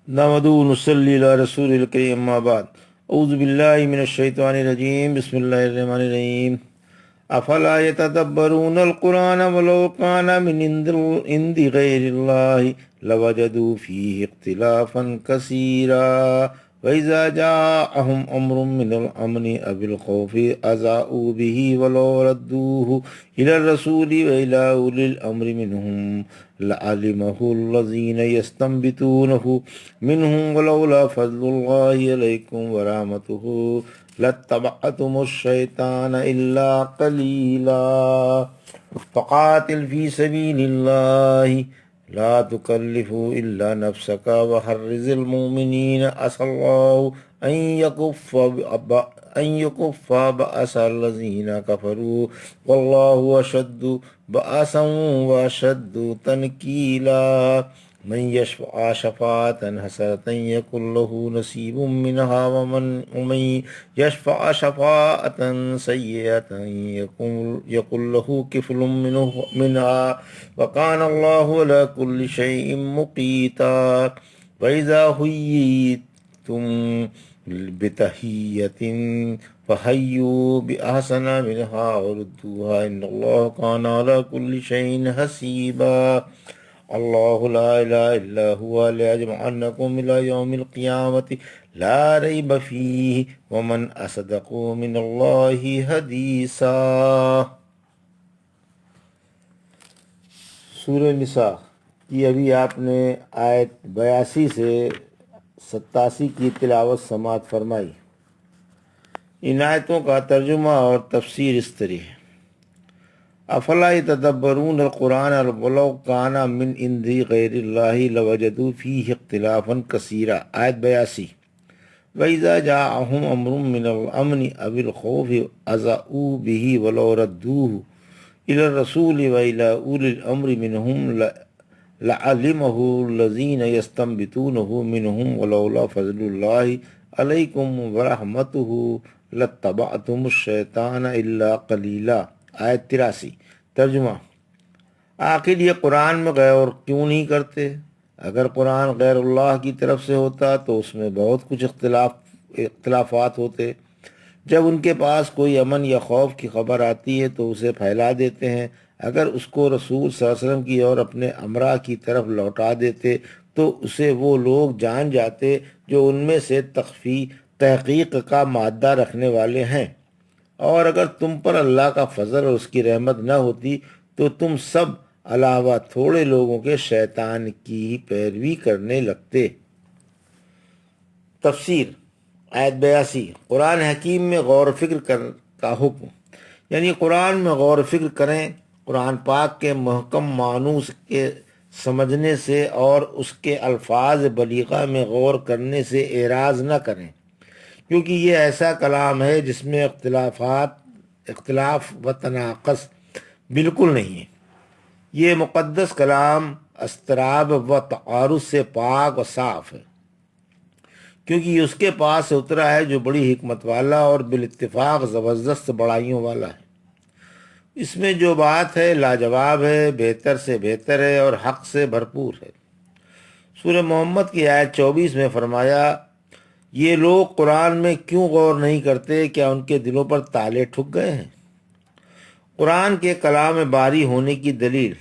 نحمدہ و نصلی علی رسول الکریم اما بعد اعوذ باللہ من الشیطان الرجیم بسم اللہ الرحمن الرحیم افلا یتدبرون القرآن ولو کان من عند غیر اللہ لوجدوا فیہ اختلافا کثیرا وَإِذَا جَاءَهُمْ أَمْرٌ مِّنَ الْأَمْنِ أَوِ الْخَوْفِ أَذَاعُوا بِهِ وَلَوْ رَدُّوهُ إِلَى الرَّسُولِ وَإِلَى أُولِي الْأَمْرِ مِنْهُمْ لَعَلِمَهُ الَّذِينَ يَسْتَنبِطُونَهُ مِنْهُمْ وَلَوْلَا فَضْلُ اللَّهِ عَلَيْكُمْ وَرَحْمَتُهُ لَاتَّبَعْتُمُ الشَّيْطَانَ إِلَّا قَلِيلًا فَقَاتِلْ فِي سَبِيلِ اللَّهِ لا تكلف إلا نفسك وحرز المؤمنين عسى الله أن يكف بأس الذين كفروا والله أشد بأسا وأشد تنكيلا من يشفع شفاعة حسنة يكن له نصيب منها ومن يشفع شفاعة سيئة يكن له كفل منها وكان الله على كل شيء مقيتا وإذا حييتم بتحية فحيوا بأحسن منها وردوها إن الله كان على كل شيء حسيبا اللہ لا الہ الا هو لیجمعنکم الی یوم القیامت لا ریب فیہ ومن اصدق من اللہ حدیثا۔ سورہ نساء کی ابھی آپ نے آیت 82 سے 87 کی تلاوت سماعت فرمائی۔ ان آیتوں کا ترجمہ اور تفسیر اس طرح ہے: افلا یتدبرون القرآن ولو کان من عند غیر اللہ لوجدوا فیہ اختلافا کثیرا۔ آیت 82۔ وَإِذَا جَاءَهُمْ أَمْرٌ مِّنَ الْأَمْنِ أَوِ الْخَوْفِ أَذَاعُوا بِهِ وَلَوْ رَدُّوهُ إِلَى الرَّسُولِ وَإِلَى أُولِي الْأَمْرِ مِنْهُمْ لَعَلِمَهُ الَّذِينَ يَسْتَنبِطُونَهُ مِنْهُمْ وَلَوْلَا فَضْلُ اللَّهِ عَلَيْكُمْ وَرَحْمَتُهُ لَاتَّبَعْتُمُ الشَّيْطَانَ إِلَّا قَلِيلًا۔ آیت 83۔ ترجمہ: آخر یہ قرآن میں غور کیوں نہیں کرتے؟ اگر قرآن غیر اللہ کی طرف سے ہوتا تو اس میں بہت کچھ اختلافات ہوتے۔ جب ان کے پاس کوئی امن یا خوف کی خبر آتی ہے تو اسے پھیلا دیتے ہیں۔ اگر اس کو رسول صلی اللہ علیہ وسلم کی اور اپنے امراء کی طرف لوٹا دیتے تو اسے وہ لوگ جان جاتے جو ان میں سے تحقیق کا مادہ رکھنے والے ہیں، اور اگر تم پر اللہ کا فضل اور اس کی رحمت نہ ہوتی تو تم سب علاوہ تھوڑے لوگوں کے شیطان کی پیروی کرنے لگتے۔ تفسیر: آیت 82۔ قرآن حکیم میں غور و فکر کا حکم، یعنی قرآن میں غور و فکر کریں، قرآن پاک کے محکم معنوں کے سمجھنے سے اور اس کے الفاظ بلیغہ میں غور کرنے سے اعراض نہ کریں، کیونکہ یہ ایسا کلام ہے جس میں اختلاف و تناقض بالکل نہیں ہے۔ یہ مقدس کلام اضطراب و تعارض سے پاک و صاف ہے، کیونکہ یہ اس کے پاس سے اترا ہے جو بڑی حکمت والا اور بالاتفاق زبردست بڑائیوں والا ہے۔ اس میں جو بات ہے لاجواب ہے، بہتر سے بہتر ہے اور حق سے بھرپور ہے۔ سورہ محمد کی آیت 24 میں فرمایا: یہ لوگ قرآن میں کیوں غور نہیں کرتے؟ کیا ان کے دلوں پر تالے ٹھک گئے ہیں؟ قرآن کے کلام باری ہونے کی دلیل۔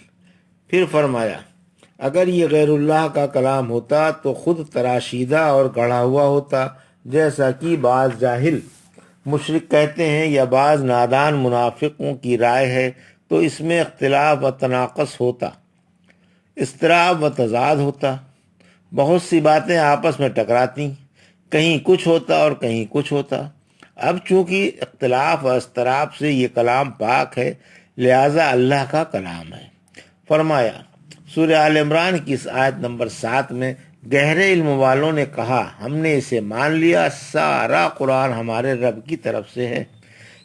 پھر فرمایا: اگر یہ غیر اللہ کا کلام ہوتا تو خود تراشیدہ اور گڑھا ہوا ہوتا، جیسا کہ بعض جاہل مشرک کہتے ہیں یا بعض نادان منافقوں کی رائے ہے، تو اس میں اختلاف و تناقض ہوتا، اضطراب و تضاد ہوتا، بہت سی باتیں آپس میں ٹکراتی، کہیں کچھ ہوتا اور کہیں کچھ ہوتا۔ اب چونکہ اختلاف و اضطراب سے یہ کلام پاک ہے، لہٰذا اللہ کا کلام ہے۔ فرمایا سورہ آل عمران کی اس آیت نمبر 7 میں: گہرے علم والوں نے کہا ہم نے اسے مان لیا، سارا قرآن ہمارے رب کی طرف سے ہے،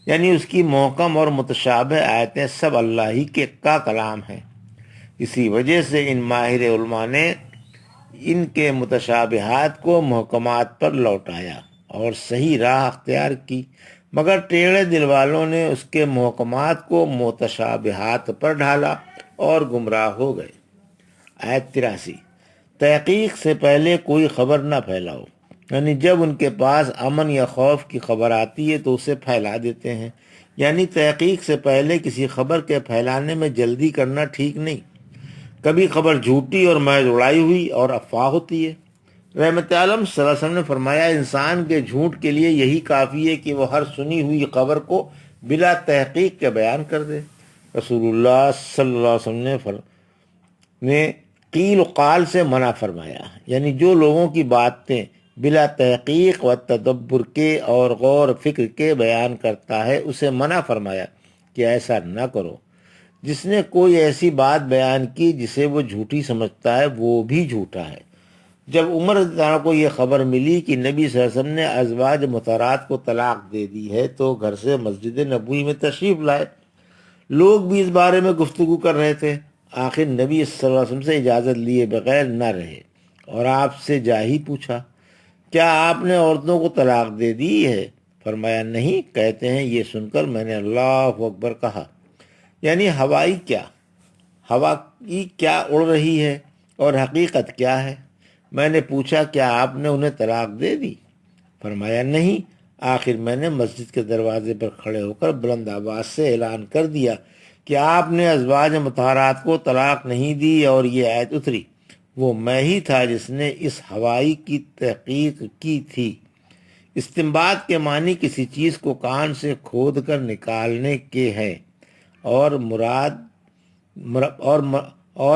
یعنی اس کی محکم اور متشابہ آیتیں سب اللہ ہی کا کلام ہیں۔ اسی وجہ سے ان ماہر علماء نے ان کے متشابہات کو محکمات پر لوٹایا اور صحیح راہ اختیار کی، مگر ٹیڑھے دل والوں نے اس کے محکمات کو متشابہات پر ڈھالا اور گمراہ ہو گئے۔ آیت 83۔ تحقیق سے پہلے کوئی خبر نہ پھیلاؤ، یعنی جب ان کے پاس امن یا خوف کی خبر آتی ہے تو اسے پھیلا دیتے ہیں، یعنی تحقیق سے پہلے کسی خبر کے پھیلانے میں جلدی کرنا ٹھیک نہیں۔ کبھی خبر جھوٹی اور محض اڑائی ہوئی اور افواہ ہوتی ہے۔ رحمت عالم صلی اللہ علیہ وسلم نے فرمایا، انسان کے جھوٹ کے لیے یہی کافی ہے کہ وہ ہر سنی ہوئی خبر کو بلا تحقیق کے بیان کر دے۔ رسول اللہ صلی اللہ علیہ وسلم نے قیل و قال سے منع فرمایا، یعنی جو لوگوں کی باتیں بلا تحقیق و تدبر کے اور غور و فکر کے بیان کرتا ہے اسے منع فرمایا کہ ایسا نہ کرو۔ جس نے کوئی ایسی بات بیان کی جسے وہ جھوٹی سمجھتا ہے وہ بھی جھوٹا ہے۔ جب عمر رضی اللہ عنہ کو یہ خبر ملی کہ نبی صلی اللہ علیہ وسلم نے ازواج مطہرات کو طلاق دے دی ہے تو گھر سے مسجد نبوی میں تشریف لائے۔ لوگ بھی اس بارے میں گفتگو کر رہے تھے۔ آخر نبی صلی اللہ علیہ وسلم سے اجازت لیے بغیر نہ رہے اور آپ سے جا ہی پوچھا، کیا آپ نے عورتوں کو طلاق دے دی ہے؟ فرمایا نہیں۔ کہتے ہیں یہ سن کر میں نے اللہ اکبر کہا، یعنی ہوا کی کیا اڑ رہی ہے اور حقیقت کیا ہے؟ میں نے پوچھا کیا آپ نے انہیں طلاق دے دی؟ فرمایا نہیں۔ آخر میں نے مسجد کے دروازے پر کھڑے ہو کر بلند آواز سے اعلان کر دیا کہ آپ نے ازواج مطہرات کو طلاق نہیں دی، اور یہ آیت اتری، وہ میں ہی تھا جس نے اس ہوائی کی تحقیق کی تھی۔ استنباط کے معنی کسی چیز کو کان سے کھود کر نکالنے کے ہیں، اور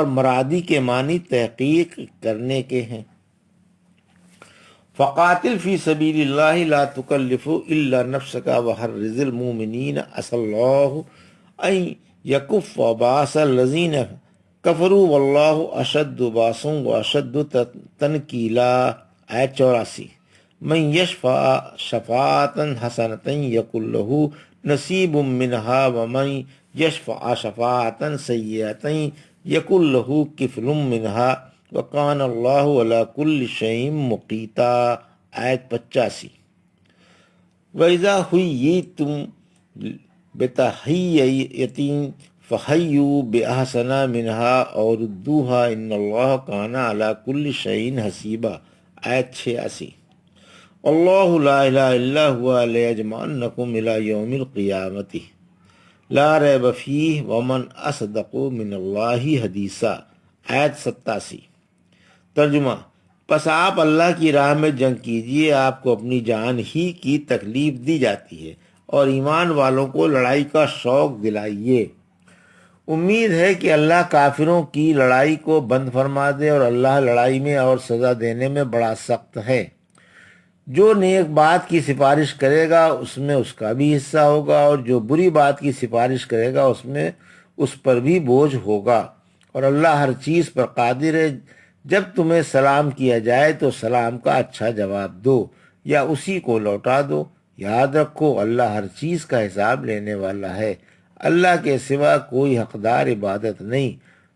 مرادی کے معنی تحقیق کرنے کے ہیں۔ فقاتل فی سبیل اللہ لا تکلف الا نفسک وحرض المؤمنین عسى اللہ ان یکف باس الذین کفروا واللہ اشد باسا واشد تنکیلا۔ آیت 84۔ من یشفع شفاعۃ حسنۃ یکن لہ نصیب منہا ومن یشفع شفاعۃ سیئۃ یکن لہ کفل منہا وکان اللہ علی کل شیء مقیتا۔ آیت 85۔ وَإِذَا حُيِّيتُم بِتَحِيَّةٍ فَحَيُّوا بِأَحْسَنَ مِنْهَا أَوْ رُدُّوهَا إِنَّ اللَّهَ كَانَ عَلَى كُلِّ شَيْءٍ حَسِيبًا۔ آیت 86۔ اللہ لا الہ الا هو لَيَجْمَعَنَّكُمْ إِلَى يَوْمِ الْقِيَامَةِ لَا رَيْبَ فِيهِ وَمَنْ أَصْدَقُ مِنَ اللَّهِ حَدِيثًا۔ آیت 87۔ ترجمہ، پس آپ اللہ کی راہ میں جنگ کیجیے، آپ کو اپنی جان ہی کی تکلیف دی جاتی ہے، اور ایمان والوں کو لڑائی کا شوق دلائیے۔ امید ہے کہ اللہ کافروں کی لڑائی کو بند فرما دے، اور اللہ لڑائی میں اور سزا دینے میں بڑا سخت ہے۔ جو نیک بات کی سفارش کرے گا اس میں اس کا بھی حصہ ہوگا، اور جو بری بات کی سفارش کرے گا اس پر بھی بوجھ ہوگا، اور اللہ ہر چیز پر قادر ہے۔ جب تمہیں سلام کیا جائے تو سلام کا اچھا جواب دو یا اسی کو لوٹا دو۔ یاد رکھو اللہ ہر چیز کا حساب لینے والا ہے۔ اللہ کے سوا کوئی حقدار عبادت نہیں۔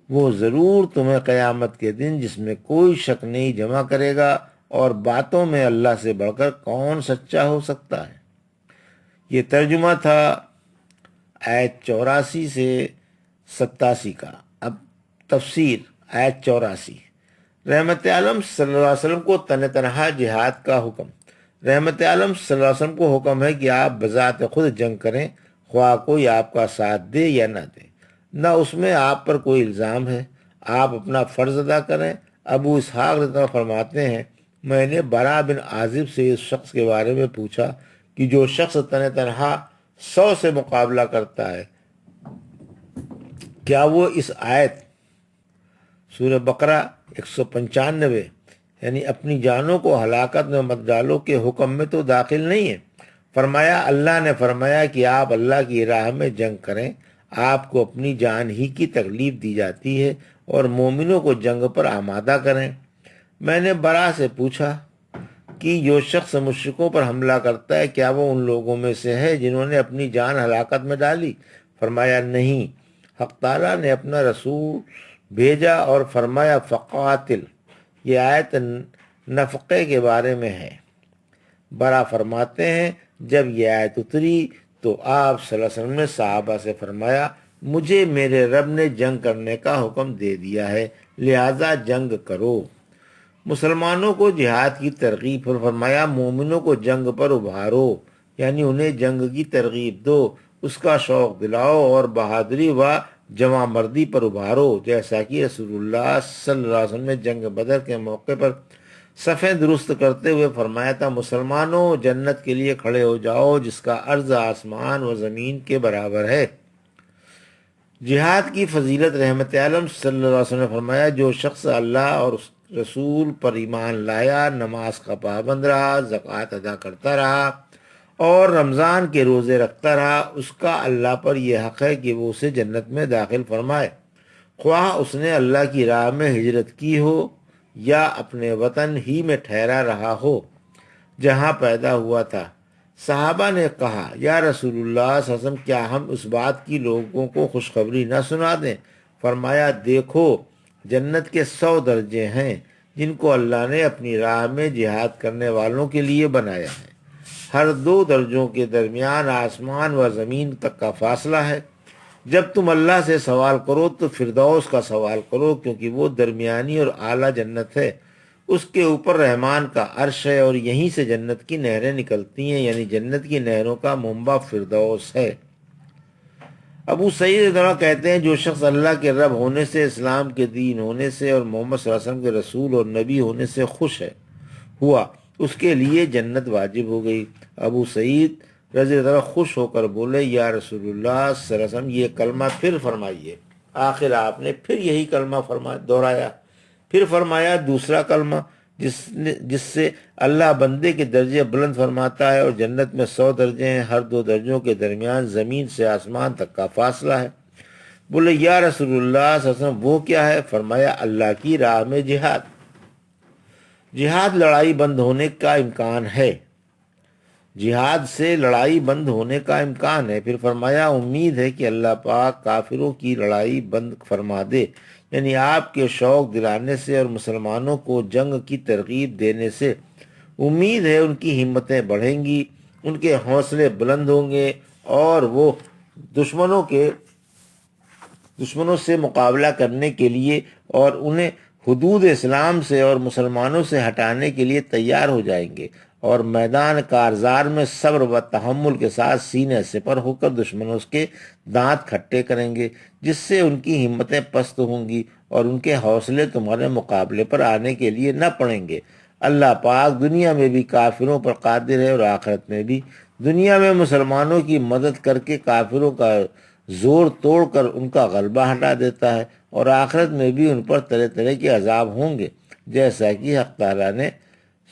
وہ ضرور تمہیں قیامت کے دن جس میں کوئی شک نہیں جمع کرے گا، اور باتوں میں اللہ سے بڑھ کر کون سچا ہو سکتا ہے۔ یہ ترجمہ تھا آیت 84 سے 87 کا۔ اب تفسیر۔ آیت 84۔ رحمت عالم صلی اللہ علیہ وسلم کو تنہا جہاد کا حکم۔ رحمت عالم صلی اللہ علیہ وسلم کو حکم ہے کہ آپ بذات خود جنگ کریں، خواہ کوئی آپ کا ساتھ دے یا نہ دے، نہ اس میں آپ پر کوئی الزام ہے۔ آپ اپنا فرض ادا کریں۔ ابو اسحاق رضی اللہ فرماتے ہیں، میں نے برا بن عازب سے اس شخص کے بارے میں پوچھا کہ جو شخص تنہا 100 سے مقابلہ کرتا ہے، کیا وہ اس آیت سورہ بقرہ 195 یعنی اپنی جانوں کو ہلاکت میں مت ڈالو کے حکم میں تو داخل نہیں ہے؟ فرمایا، اللہ نے فرمایا کہ آپ اللہ کی راہ میں جنگ کریں، آپ کو اپنی جان ہی کی تکلیف دی جاتی ہے، اور مومنوں کو جنگ پر آمادہ کریں۔ میں نے برا سے پوچھا کہ جو شخص مشرکوں پر حملہ کرتا ہے کیا وہ ان لوگوں میں سے ہے جنہوں نے اپنی جان ہلاکت میں ڈالی؟ فرمایا نہیں، حق تعالیٰ نے اپنا رسول بھیجا اور فرمایا فقاتل۔ یہ آیت نفقے کے بارے میں ہے۔ برا فرماتے ہیں، جب یہ آیت اتری تو آپ صلی اللہ علیہ وسلم نے صحابہ سے فرمایا، مجھے میرے رب نے جنگ کرنے کا حکم دے دیا ہے، لہذا جنگ کرو۔ مسلمانوں کو جہاد کی ترغیب پر فرمایا مومنوں کو جنگ پر ابھارو، یعنی انہیں جنگ کی ترغیب دو، اس کا شوق دلاؤ اور بہادری و جمع مردی پر ابھارو، جیسا کہ رسول اللہ صلی اللہ علیہ وسلم نے جنگ بدر کے موقع پر صفیں درست کرتے ہوئے فرمایا تھا، مسلمانوں جنت کے لیے کھڑے ہو جاؤ جس کا عرض آسمان و زمین کے برابر ہے۔ جہاد کی فضیلت رحمت عالم صلی اللہ علیہ وسلم نے فرمایا، جو شخص اللہ اور اس رسول پر ایمان لایا، نماز کا پابند رہا، زکوٰۃ ادا کرتا رہا اور رمضان کے روزے رکھتا رہا، اس کا اللہ پر یہ حق ہے کہ وہ اسے جنت میں داخل فرمائے، خواہ اس نے اللہ کی راہ میں ہجرت کی ہو یا اپنے وطن ہی میں ٹھہرا رہا ہو جہاں پیدا ہوا تھا۔ صحابہ نے کہا، یا رسول اللہ صلی اللہ علیہ وسلم، کیا ہم اس بات کی لوگوں کو خوشخبری نہ سنا دیں؟ فرمایا، دیکھو جنت کے 100 درجے ہیں جن کو اللہ نے اپنی راہ میں جہاد کرنے والوں کے لیے بنایا ہے، ہر 2 درجوں کے درمیان آسمان و زمین تک کا فاصلہ ہے۔ جب تم اللہ سے سوال کرو تو فردوس کا سوال کرو، کیونکہ وہ درمیانی اور اعلیٰ جنت ہے، اس کے اوپر رحمان کا عرش ہے اور یہیں سے جنت کی نہریں نکلتی ہیں، یعنی جنت کی نہروں کا منبع فردوس ہے۔ ابو سعید رضی اللہ عنہ کہتے ہیں، جو شخص اللہ کے رب ہونے سے، اسلام کے دین ہونے سے اور محمد صلی اللہ علیہ وسلم کے رسول اور نبی ہونے سے خوش ہوا، اس کے لیے جنت واجب ہو گئی۔ ابو سعید رضی اللہ عنہ خوش ہو کر بولے، یا رسول اللہ صلی اللہ علیہ وسلم، یہ کلمہ پھر فرمائیے۔ آخر آپ نے پھر یہی کلمہ دہرایا، پھر فرمایا دوسرا کلمہ جس سے اللہ بندے کے درجے بلند فرماتا ہے، اور جنت میں 100 درجے ہیں، ہر 2 درجوں کے درمیان زمین سے آسمان تک کا فاصلہ ہے۔ بولے، یا رسول اللہ صلی اللہ علیہ وسلم، وہ کیا ہے؟ فرمایا، اللہ کی راہ میں جہاد۔ جہاد لڑائی بند ہونے کا امکان ہے، جہاد سے لڑائی بند ہونے کا امکان ہے۔ پھر فرمایا، امید ہے کہ اللہ پاک کافروں کی لڑائی بند فرما دے، یعنی آپ کے شوق دلانے سے اور مسلمانوں کو جنگ کی ترغیب دینے سے امید ہے ان کی ہمتیں بڑھیں گی، ان کے حوصلے بلند ہوں گے اور وہ دشمنوں سے مقابلہ کرنے کے لیے اور انہیں حدود اسلام سے اور مسلمانوں سے ہٹانے کے لیے تیار ہو جائیں گے، اور میدان کارزار میں صبر و تحمل کے ساتھ سینے سپر ہو کر دشمنوں کے دانت کھٹے کریں گے، جس سے ان کی ہمتیں پست ہوں گی اور ان کے حوصلے تمہارے مقابلے پر آنے کے لیے نہ پڑیں گے۔ اللہ پاک دنیا میں بھی کافروں پر قادر ہے اور آخرت میں بھی۔ دنیا میں مسلمانوں کی مدد کر کے کافروں کا زور توڑ کر ان کا غلبہ ہٹا دیتا ہے، اور آخرت میں بھی ان پر طرح طرح کے عذاب ہوں گے، جیسا کہ حق تعالیٰ نے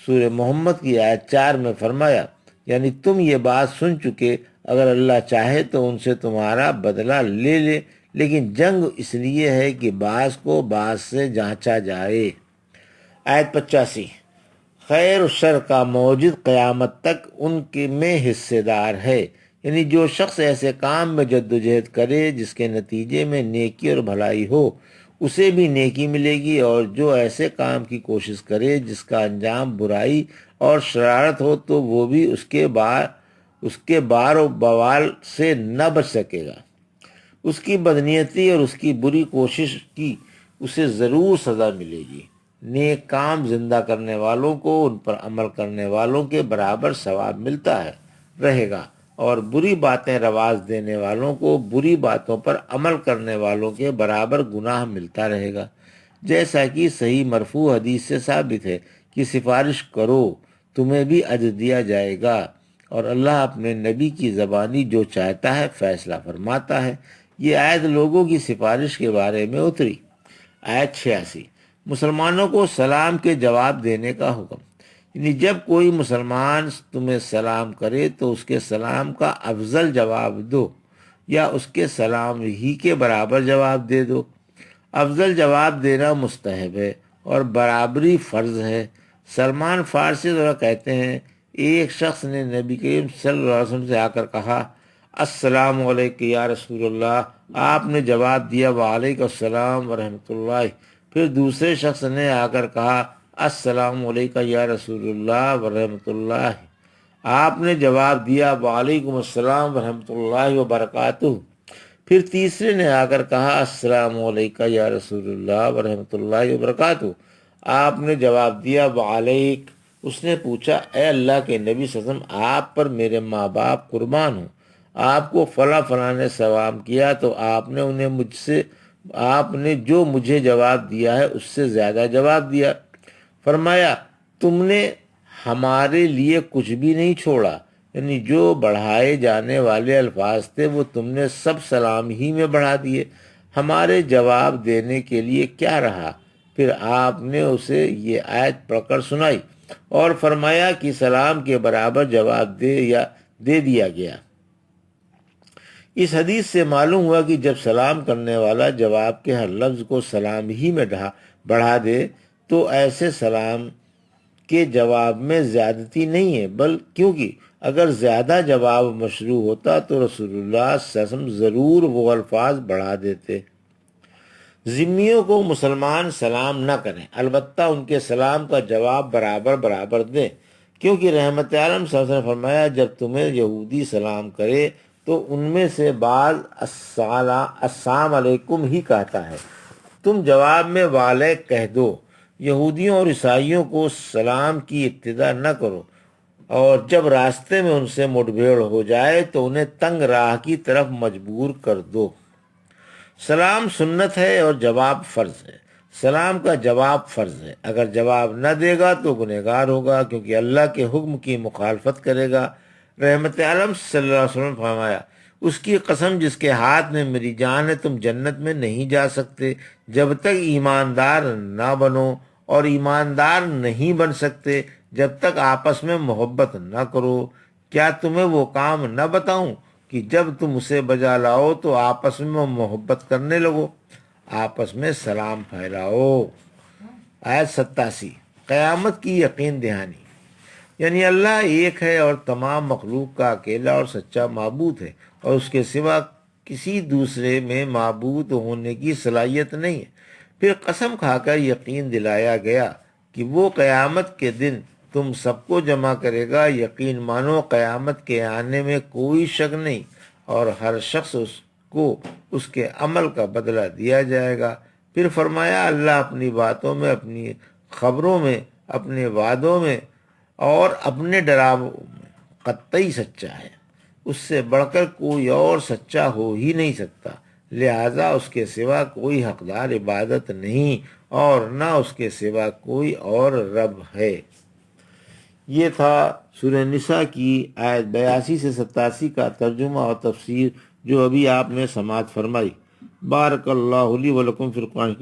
سورہ محمد کی آیت 4 میں فرمایا، یعنی تم یہ بات سن چکے، اگر اللہ چاہے تو ان سے تمہارا بدلہ لے لے، لیکن جنگ اس لیے ہے کہ بعض کو بعض سے جانچا جائے۔ آیت 85، خیر و شر کا موجد قیامت تک ان کے میں حصے دار ہے، یعنی جو شخص ایسے کام میں جد و جہد کرے جس کے نتیجے میں نیکی اور بھلائی ہو، اسے بھی نیکی ملے گی، اور جو ایسے کام کی کوشش کرے جس کا انجام برائی اور شرارت ہو تو وہ بھی اس کے بار و بوال سے نہ بچ سکے گا۔ اس کی بدنیتی اور اس کی بری کوشش کی اسے ضرور سزا ملے گی۔ نیک کام زندہ کرنے والوں کو ان پر عمل کرنے والوں کے برابر ثواب ملتا رہے گا، اور بری باتیں رواج دینے والوں کو بری باتوں پر عمل کرنے والوں کے برابر گناہ ملتا رہے گا، جیسا کہ صحیح مرفوع حدیث سے ثابت ہے کہ سفارش کرو تمہیں بھی اجر دیا جائے گا، اور اللہ اپنے نبی کی زبانی جو چاہتا ہے فیصلہ فرماتا ہے۔ یہ آیت لوگوں کی سفارش کے بارے میں اتری۔ آیت 86، مسلمانوں کو سلام کے جواب دینے کا حکم، یعنی جب کوئی مسلمان تمہیں سلام کرے تو اس کے سلام کا افضل جواب دو، یا اس کے سلام ہی کے برابر جواب دے دو۔ افضل جواب دینا مستحب ہے اور برابری فرض ہے۔ سلمان فارسی ذرا کہتے ہیں، ایک شخص نے نبی کریم صلی اللہ علیہ وسلم سے آ کر کہا، السلام علیکم یا رسول اللہ۔ آپ نے جواب دیا، وعلیکم السلام ورحمۃ اللہ۔ پھر دوسرے شخص نے آ کر کہا، السلام علیکم یا رسول اللہ ورحمۃ اللہ۔ آپ نے جواب دیا، وعلیکم السلام ورحمۃ اللہ وبرکاتہ۔ پھر تیسرے نے آ کر کہا، السلام علیکم یا رسول اللہ ورحمۃ اللہ وبرکاتہ۔ آپ نے جواب دیا وعلیک۔ اس نے پوچھا اے اللہ کے نبی صلی اللہ علیہ وسلم، آپ پر میرے ماں باپ قربان ہوں، آپ کو فلاں فلاں نے سلام کیا تو آپ نے انہیں آپ نے جو مجھے جواب دیا ہے اس سے زیادہ جواب دیا۔ فرمایا تم نے ہمارے لیے کچھ بھی نہیں چھوڑا، یعنی جو بڑھائے جانے والے الفاظ تھے وہ تم نے سب سلام ہی میں بڑھا دیے، ہمارے جواب دینے کے لیے کیا رہا؟ پھر آپ نے اسے یہ آیت پڑھ کر سنائی اور فرمایا کہ سلام کے برابر جواب دے دیا گیا۔ اس حدیث سے معلوم ہوا کہ جب سلام کرنے والا جواب کے ہر لفظ کو سلام ہی میں بڑھا دے تو ایسے سلام کے جواب میں زیادتی نہیں ہے، کیونکہ اگر زیادہ جواب مشروع ہوتا تو رسول اللہ صلی اللہ علیہ وسلم ضرور وہ الفاظ بڑھا دیتے۔ ذمیوں کو مسلمان سلام نہ کریں، البتہ ان کے سلام کا جواب برابر دیں، کیونکہ رحمت عالم صلی اللہ علیہ وسلم نے فرمایا جب تمہیں یہودی سلام کرے تو ان میں سے بعض السلام علیکم ہی کہتا ہے، تم جواب میں وعلیک کہہ دو۔ یہودیوں اور عیسائیوں کو سلام کی ابتدا نہ کرو، اور جب راستے میں ان سے مٹ بھیڑ ہو جائے تو انہیں تنگ راہ کی طرف مجبور کر دو۔ سلام سنت ہے اور جواب فرض ہے۔ سلام کا جواب فرض ہے، اگر جواب نہ دے گا تو گنہگار ہوگا، کیونکہ اللہ کے حکم کی مخالفت کرے گا۔ رحمت عالم صلی اللہ علیہ وسلم نے فرمایا اس کی قسم جس کے ہاتھ میں میری جان ہے، تم جنت میں نہیں جا سکتے جب تک ایماندار نہ بنو، اور ایماندار نہیں بن سکتے جب تک آپس میں محبت نہ کرو۔ کیا تمہیں وہ کام نہ بتاؤں کہ جب تم اسے بجا لاؤ تو آپس میں محبت کرنے لگو، آپس میں سلام پھیلاؤ۔ آیت 87 قیامت کی یقین دہانی، یعنی اللہ ایک ہے اور تمام مخلوق کا اکیلا اور سچا معبود ہے، اور اس کے سوا کسی دوسرے میں معبود ہونے کی صلاحیت نہیں ہے۔ پھر قسم کھا کر یقین دلایا گیا کہ وہ قیامت کے دن تم سب کو جمع کرے گا، یقین مانو قیامت کے آنے میں کوئی شک نہیں، اور ہر شخص کو اس کے عمل کا بدلہ دیا جائے گا۔ پھر فرمایا اللہ اپنی باتوں میں، اپنی خبروں میں، اپنے وعدوں میں اور اپنے ڈراووں میں قطعی سچا ہے، اس سے بڑھ کر کوئی اور سچا ہو ہی نہیں سکتا، لہذا اس کے سوا کوئی حقدار عبادت نہیں اور نہ اس کے سوا کوئی اور رب ہے۔ یہ تھا سورہ نساء کی آیت 82 سے 87 کا ترجمہ اور تفسیر جو ابھی آپ نے سماعت فرمائی۔ بارک اللہ لی ولکم فی القرآن۔